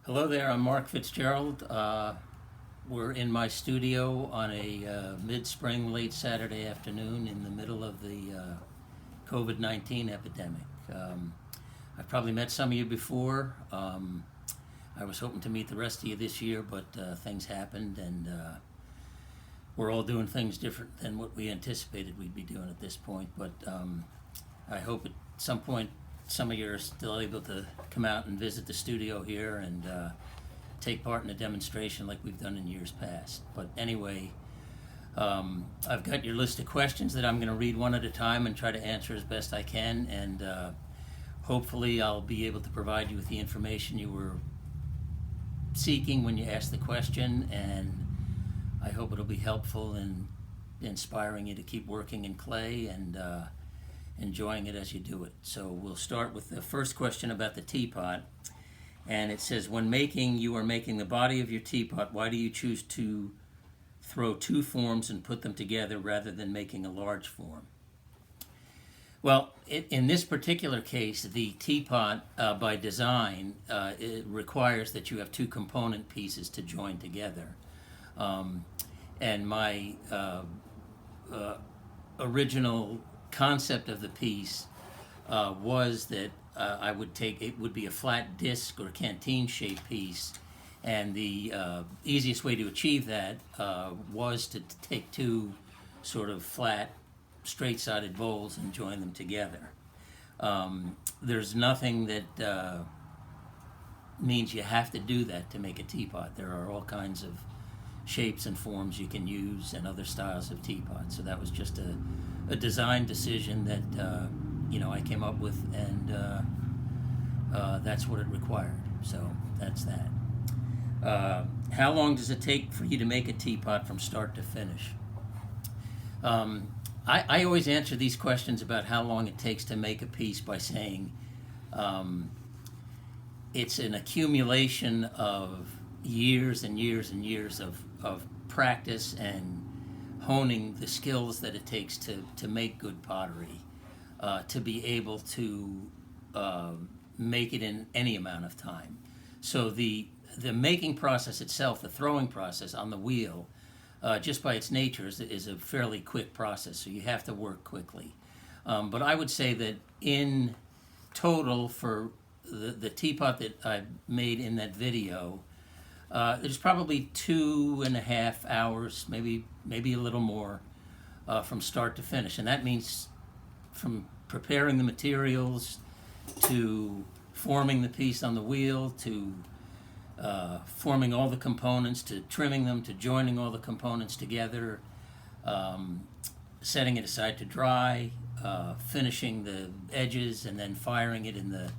Hello there, I'm Mark Fitzgerald. We're in my studio on a mid-spring, late Saturday afternoon in the middle of the COVID-19 epidemic. I've probably met some of you before. I was hoping to meet the rest of you this year, but things happened, and we're all doing things different than what we anticipated we'd be doing at this point. But I hope at some point some of you are still able to come out and visit the studio here and take part in a demonstration like we've done in years past. But anyway, I've got your list of questions that I'm going to read one at a time and try to answer as best I can, and hopefully I'll be able to provide you with the information you were seeking when you asked the question, and I hope it'll be helpful in inspiring you to keep working in clay and enjoying it as you do it. So we'll start with the first question about the teapot, and it says, when you are making the body of your teapot, why do you choose to throw two forms and put them together rather than making a large form? Well, in this particular case, the teapot by design it requires that you have two component pieces to join together, and my original concept of the piece was that I would take, it would be a flat disc or canteen shaped piece, and the easiest way to achieve that was to take two sort of flat straight sided bowls and join them together. There's nothing that means you have to do that to make a teapot. There are all kinds of shapes and forms you can use and other styles of teapots. So that was just a design decision that I came up with, and that's what it required. So that's that. How long does it take for you to make a teapot from start to finish? I always answer these questions about how long it takes to make a piece by saying it's an accumulation of years and years and years of practice and honing the skills that it takes to make good pottery, to be able to make it in any amount of time. So the making process itself, the throwing process on the wheel, just by its nature is a fairly quick process, so you have to work quickly. But I would say that in total for the teapot that I made in that video, there's probably 2.5 hours, maybe a little more, from start to finish. And that means from preparing the materials to forming the piece on the wheel to forming all the components, to trimming them, to joining all the components together, setting it aside to dry, finishing the edges, and then firing it in the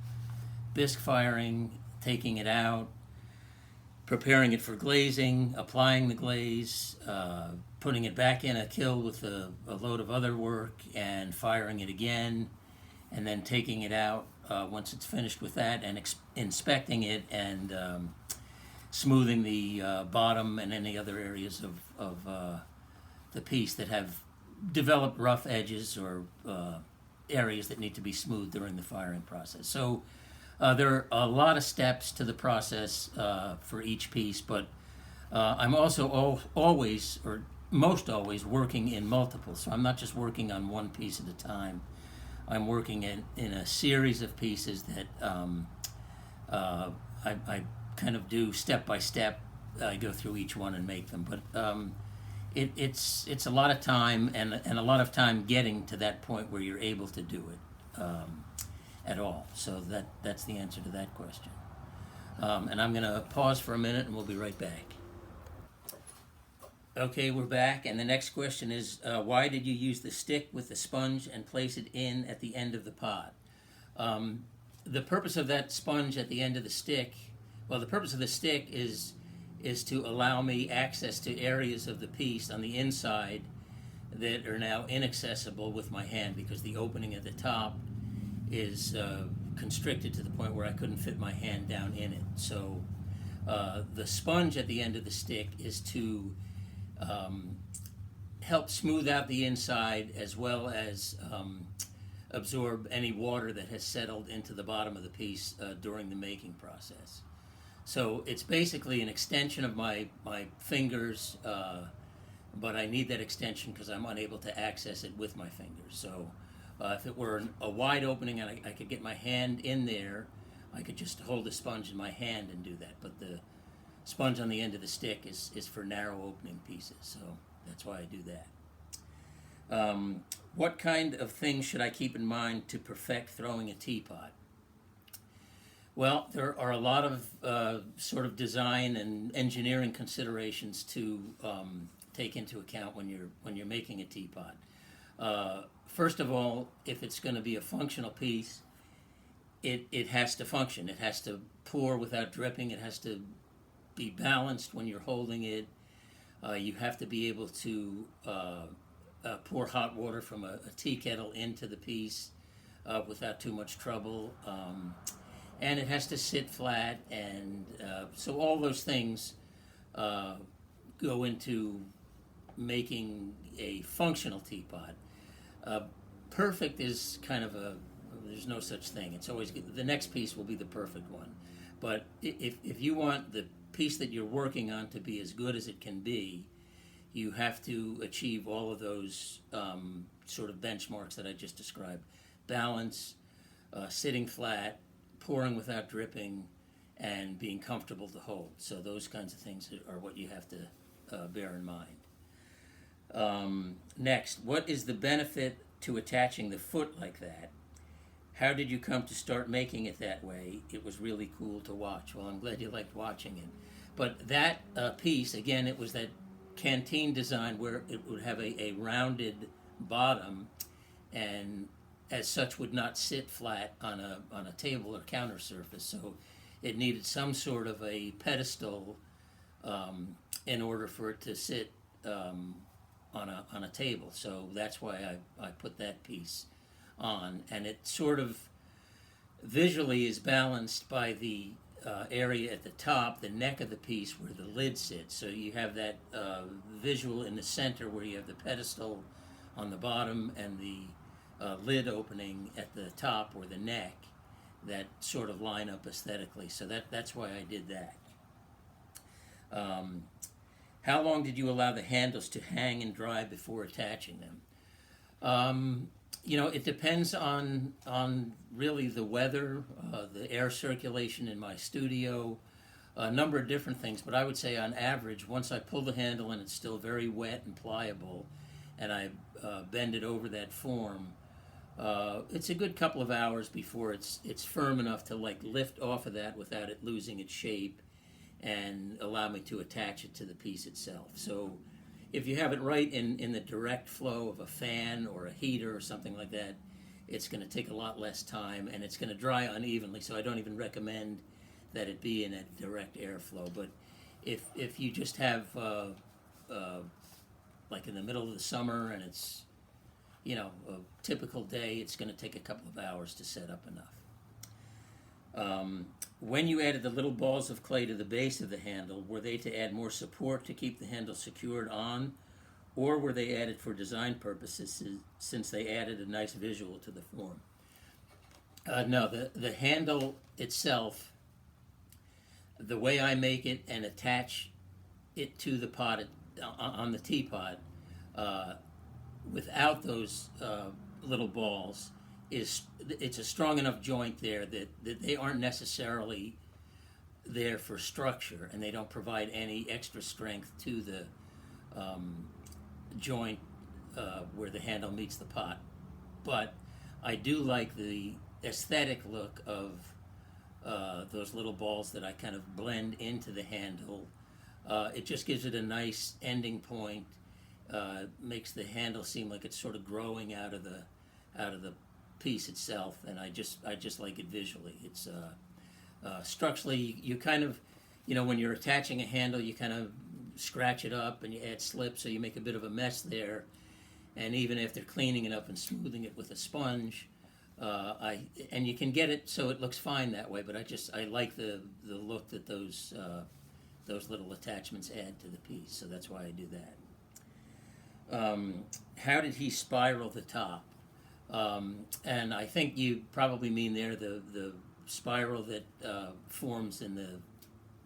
bisque firing, taking it out, preparing it for glazing, applying the glaze, putting it back in a kiln with a load of other work, and firing it again, and then taking it out once it's finished with that, and inspecting it, and smoothing the bottom and any other areas of the piece that have developed rough edges or areas that need to be smoothed during the firing process. So there are a lot of steps to the process for each piece, but I'm also always, or most always, working in multiples. So I'm not just working on one piece at a time. I'm working in a series of pieces that I kind of do step by step. I go through each one and make them, but it's a lot of time and a lot of time getting to that point where you're able to do it at all. So that's the answer to that question. And I'm going to pause for a minute and we'll be right back. Okay, we're back, and the next question is, why did you use the stick with the sponge and place it in at the end of the pot? The purpose of that sponge at the end of the stick, well, the purpose of the stick is to allow me access to areas of the piece on the inside that are now inaccessible with my hand, because the opening at the top is constricted to the point where I couldn't fit my hand down in it. So the sponge at the end of the stick is to help smooth out the inside, as well as absorb any water that has settled into the bottom of the piece during the making process. So it's basically an extension of my fingers, but I need that extension because I'm unable to access it with my fingers. So if it were a wide opening and I could get my hand in there, I could just hold the sponge in my hand and do that. But the sponge on the end of the stick is for narrow opening pieces, so that's why I do that. What kind of things should I keep in mind to perfect throwing a teapot? Well, there are a lot of sort of design and engineering considerations to take into account when you're making a teapot. First of all, if it's going to be a functional piece, it has to function. It has to pour without dripping. It has to be balanced when you're holding it. You have to be able to pour hot water from a tea kettle into the piece without too much trouble. And it has to sit flat, and so all those things go into making a functional teapot. Perfect is kind of there's no such thing. It's always the next piece will be the perfect one. But if you want the piece that you're working on to be as good as it can be, you have to achieve all of those sort of benchmarks that I just described. Balance, sitting flat, pouring without dripping, and being comfortable to hold. So those kinds of things are what you have to bear in mind. Next, what is the benefit to attaching the foot like that? How did you come to start making it that way? It was really cool to watch. Well, I'm glad you liked watching it. But that piece, again, it was that canteen design where it would have a rounded bottom, and as such would not sit flat on a table or counter surface. So it needed some sort of a pedestal in order for it to sit on a table. So that's why I put that piece on, and it sort of visually is balanced by the area at the top, the neck of the piece where the lid sits. So you have that visual in the center where you have the pedestal on the bottom and the lid opening at the top or the neck that sort of line up aesthetically. So that's why I did that. How long did you allow the handles to hang and dry before attaching them? It depends on really the weather, the air circulation in my studio, a number of different things. But I would say on average, once I pull the handle and it's still very wet and pliable, and I bend it over that form, it's a good couple of hours before it's firm enough to like lift off of that without it losing its shape and allow me to attach it to the piece itself. So if you have it right in the direct flow of a fan or a heater or something like that, it's going to take a lot less time and it's going to dry unevenly. So I don't even recommend that it be in a direct airflow. But if you just have like in the middle of the summer and it's a typical day, it's going to take a couple of hours to set up enough. When you added the little balls of clay to the base of the handle, were they to add more support to keep the handle secured on, or were they added for design purposes since they added a nice visual to the form? No, the handle itself, the way I make it and attach it to the pot on the teapot, without those little balls, it's a strong enough joint there that they aren't necessarily there for structure, and they don't provide any extra strength to the joint where the handle meets the pot. But I do like the aesthetic look of those little balls that I kind of blend into the handle. It just gives it a nice ending point. Makes the handle seem like it's sort of growing out of the piece itself, and I just like it visually. It's structurally, you kind of, when you're attaching a handle, you kind of scratch it up and you add slip, so you make a bit of a mess there. And even after cleaning it up and smoothing it with a sponge, and you can get it so it looks fine that way. But I like the look that those little attachments add to the piece, so that's why I do that. How did he spiral the top? And I think you probably mean there the spiral that forms in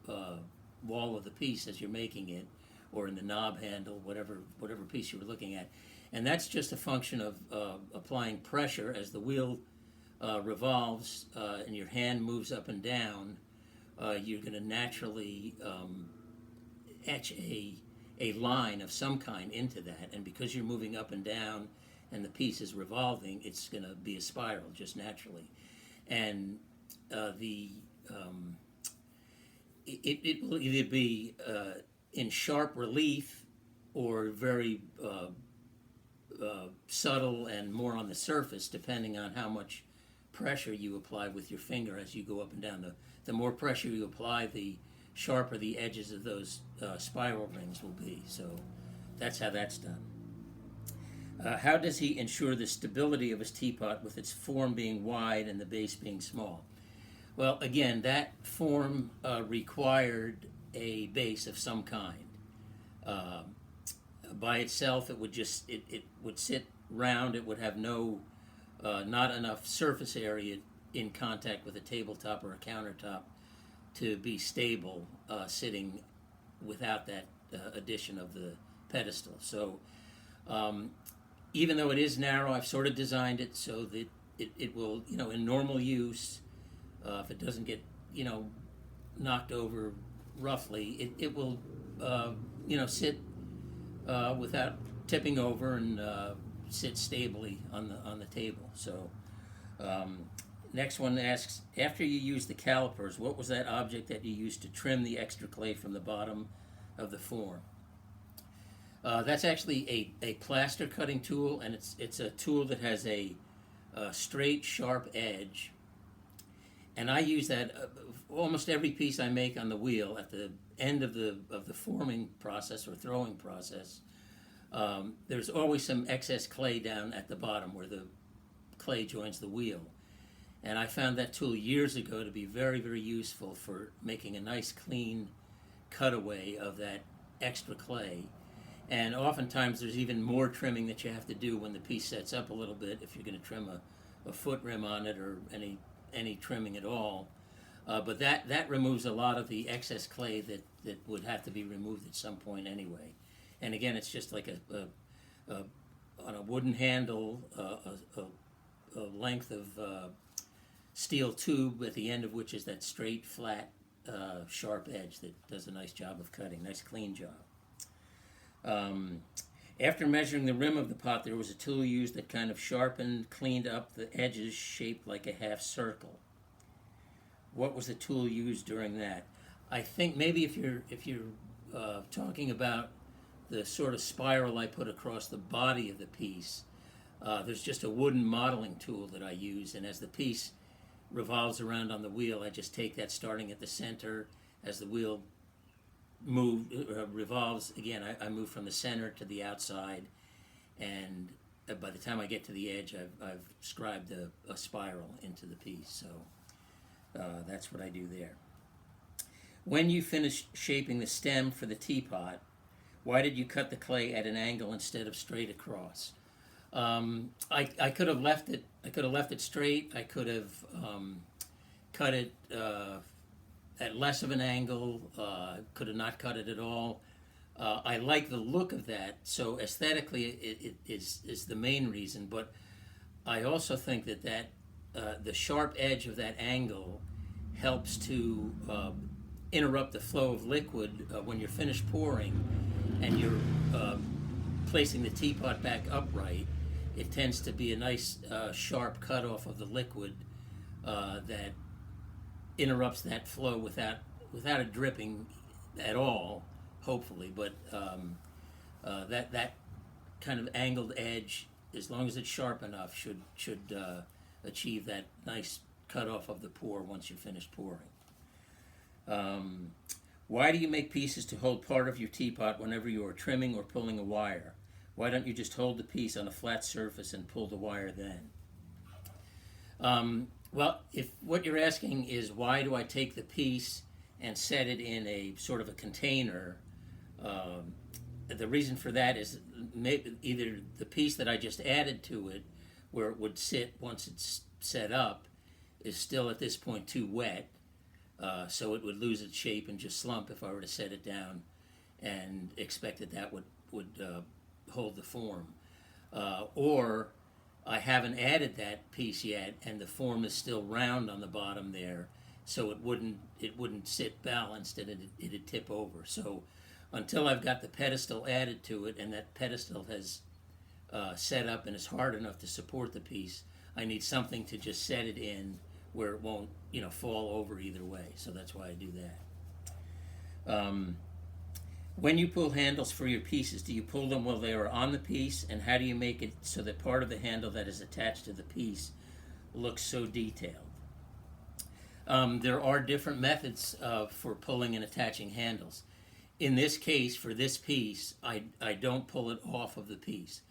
wall of the piece as you're making it, or in the knob handle, whatever piece you were looking at. And that's just a function of applying pressure as the wheel revolves and your hand moves up and down. You're going to naturally etch a line of some kind into that, and because you're moving up and down and the piece is revolving, it's going to be a spiral just naturally. And it will either be in sharp relief or very subtle and more on the surface, depending on how much pressure you apply with your finger as you go up and down. The more pressure you apply, the sharper the edges of those spiral rings will be. So that's how that's done. How does he ensure the stability of his teapot with its form being wide and the base being small? Well, again, that form required a base of some kind. By itself, it would sit round. It would have not enough surface area in contact with a tabletop or a countertop to be stable sitting without that addition of the pedestal. So even though it is narrow, I've sort of designed it so that it will, in normal use, if it doesn't get, knocked over roughly, it will, sit without tipping over and sit stably on the table. So next one asks, after you used the calipers, what was that object that you used to trim the extra clay from the bottom of the form? That's actually a plaster cutting tool, and it's a tool that has a straight, sharp edge. And I use that almost every piece I make on the wheel at the end of the forming process or throwing process. There's always some excess clay down at the bottom where the clay joins the wheel. And I found that tool years ago to be very, very useful for making a nice clean cutaway of that extra clay. And oftentimes there's even more trimming that you have to do when the piece sets up a little bit, if you're going to trim a foot rim on it or any trimming at all. But that removes a lot of the excess clay that would have to be removed at some point anyway. And again, it's just like on a wooden handle, a length of steel tube at the end of which is that straight, flat, sharp edge that does a nice job of cutting, nice clean job. After measuring the rim of the pot, there was a tool used that kind of sharpened, cleaned up the edges shaped like a half circle. What was the tool used during that? I think maybe if you're talking about the sort of spiral I put across the body of the piece, there's just a wooden modeling tool that I use, and as the piece revolves around on the wheel, I just take that starting at the center. As the wheel revolves, again, I move from the center to the outside, and by the time I get to the edge, I've scribed a spiral into the piece. So that's what I do there. When you finish shaping the stem for the teapot, why did you cut the clay at an angle instead of straight across? I could have left it. I could have left it straight. I could have cut it at less of an angle. Could have not cut it at all. I like the look of that. So aesthetically, it is the main reason. But I also think that the sharp edge of that angle helps to interrupt the flow of liquid when you're finished pouring and you're placing the teapot back upright. It tends to be a nice sharp cutoff of the liquid that interrupts that flow without it dripping at all, hopefully. But that kind of angled edge, as long as it's sharp enough, should achieve that nice cutoff of the pour once you're finished pouring. Why do you make pieces to hold part of your teapot whenever you are trimming or pulling a wire? Why don't you just hold the piece on a flat surface and pull the wire then? Well, if what you're asking is why do I take the piece and set it in a sort of a container, the reason for that is either the piece that I just added to it, where it would sit once it's set up, is still at this point too wet, So it would lose its shape and just slump if I were to set it down and expect that would hold the form. Or I haven't added that piece yet, and the form is still round on the bottom there, so it wouldn't sit balanced, and it'd tip over. So until I've got the pedestal added to it, and that pedestal has set up and is hard enough to support the piece, I need something to just set it in where it won't, fall over either way. So that's why I do that. When you pull handles for your pieces, do you pull them while they are on the piece, and how do you make it so that part of the handle that is attached to the piece looks so detailed? There are different methods for pulling and attaching handles. In this case, for this piece, I don't pull it off of the piece.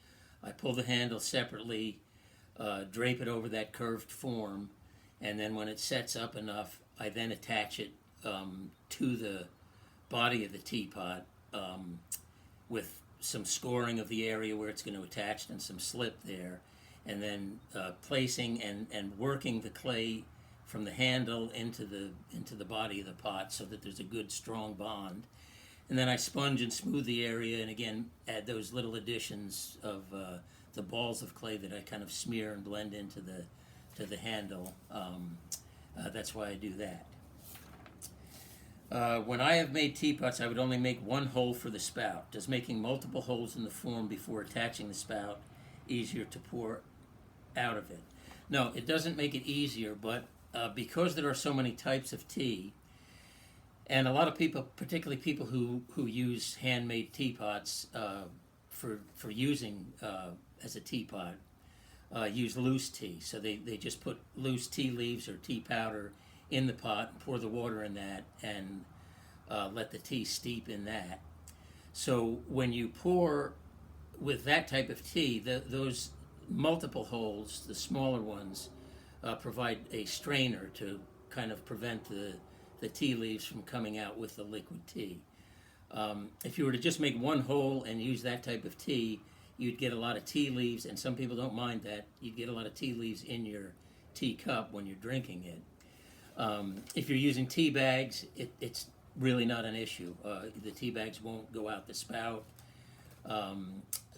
I pull the handle separately, drape it over that curved form, and then when it sets up enough, I then attach it to the body of the teapot with some scoring of the area where it's going to attach and some slip there, and then placing and working the clay from the handle into the body of the pot so that there's a good strong bond. And then I sponge and smooth the area, and again add those little additions of the balls of clay that I kind of smear and blend into the handle. That's why I do that. When I have made teapots, I would only make one hole for the spout. Does making multiple holes in the form before attaching the spout easier to pour out of it? No, it doesn't make it easier, but because there are so many types of tea, and a lot of people, particularly people who use handmade teapots for using as a teapot, use loose tea. So they just put loose tea leaves or tea powder in the pot and pour the water in that and let the tea steep in that. So when you pour with that type of tea, those multiple holes, the smaller ones, provide a strainer to kind of prevent the tea leaves from coming out with the liquid tea. If you were to just make one hole and use that type of tea, you'd get a lot of tea leaves, and some people don't mind that. You'd get a lot of tea leaves in your teacup when you're drinking it. If you're using tea bags, it's really not an issue. The tea bags won't go out the spout,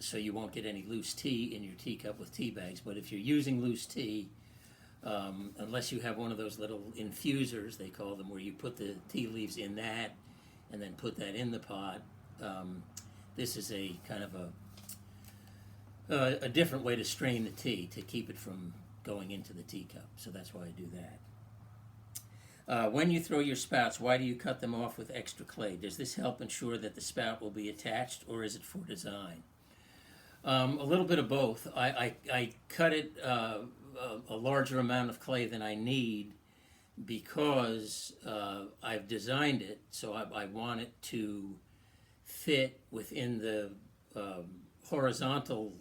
so you won't get any loose tea in your teacup with tea bags. But if you're using loose tea, unless you have one of those little infusers, they call them, where you put the tea leaves in that and then put that in the pot, this is a kind of a different way to strain the tea to keep it from going into the teacup. So that's why I do that. When you throw your spouts, why do you cut them off with extra clay? Does this help ensure that the spout will be attached, or is it for design? A little bit of both. I cut it a larger amount of clay than I need because I've designed it so I want it to fit within the horizontal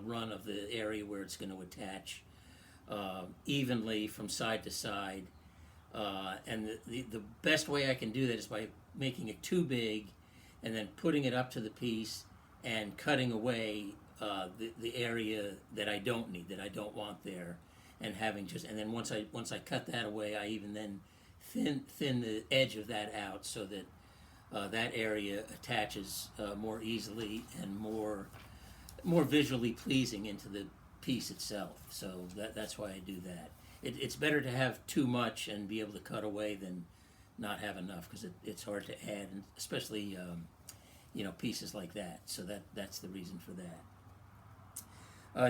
run of the area where it's going to attach evenly from side to side. And the best way I can do that is by making it too big and then putting it up to the piece and cutting away the area that I don't need, that I don't want there, and having and then once I cut that away, I even then thin the edge of that out so that that area attaches more easily and more visually pleasing into the piece itself. So that's why I do that. It's better to have too much and be able to cut away than not have enough, because it's hard to add, and especially pieces like that. So that's the reason for that.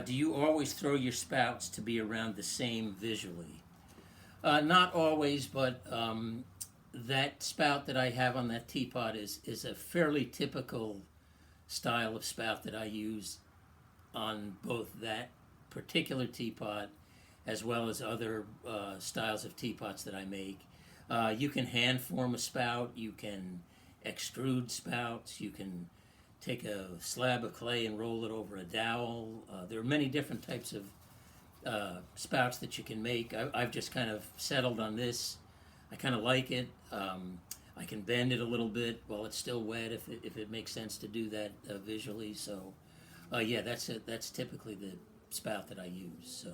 Do you always throw your spouts to be around the same visually? Not always, but that spout that I have on that teapot is a fairly typical style of spout that I use on both that particular teapot as well as other styles of teapots that I make. You can hand form a spout, you can extrude spouts, you can take a slab of clay and roll it over a dowel. There are many different types of spouts that you can make. I've just kind of settled on this. I kind of like it. I can bend it a little bit while it's still wet if it makes sense to do that visually. So yeah, that's typically the spout that I use. So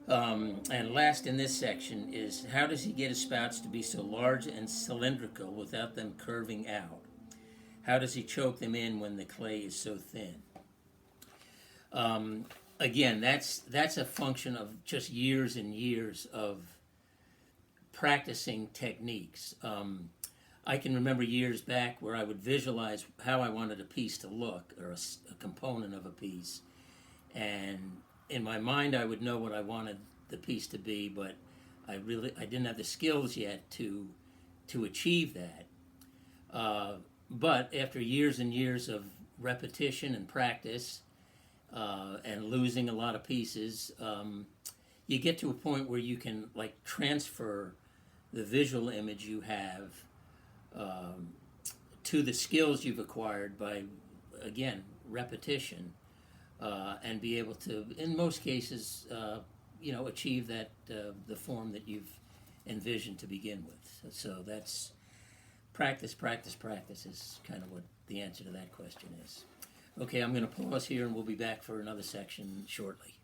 And last in this section is how does he get his spouts to be so large and cylindrical without them curving out? How does he choke them in when the clay is so thin? Again, that's a function of just years and years of practicing techniques. I can remember years back where I would visualize how I wanted a piece to look, or a component of a piece, and in my mind I would know what I wanted the piece to be, but I didn't have the skills yet to achieve that. But after years and years of repetition and practice, and losing a lot of pieces, you get to a point where you can like transfer the visual image you have to the skills you've acquired by, again, repetition, and be able to, in most cases, achieve that the form that you've envisioned to begin with. So that's practice, practice, practice is kind of what the answer to that question is. Okay, I'm going to pause here and we'll be back for another section shortly.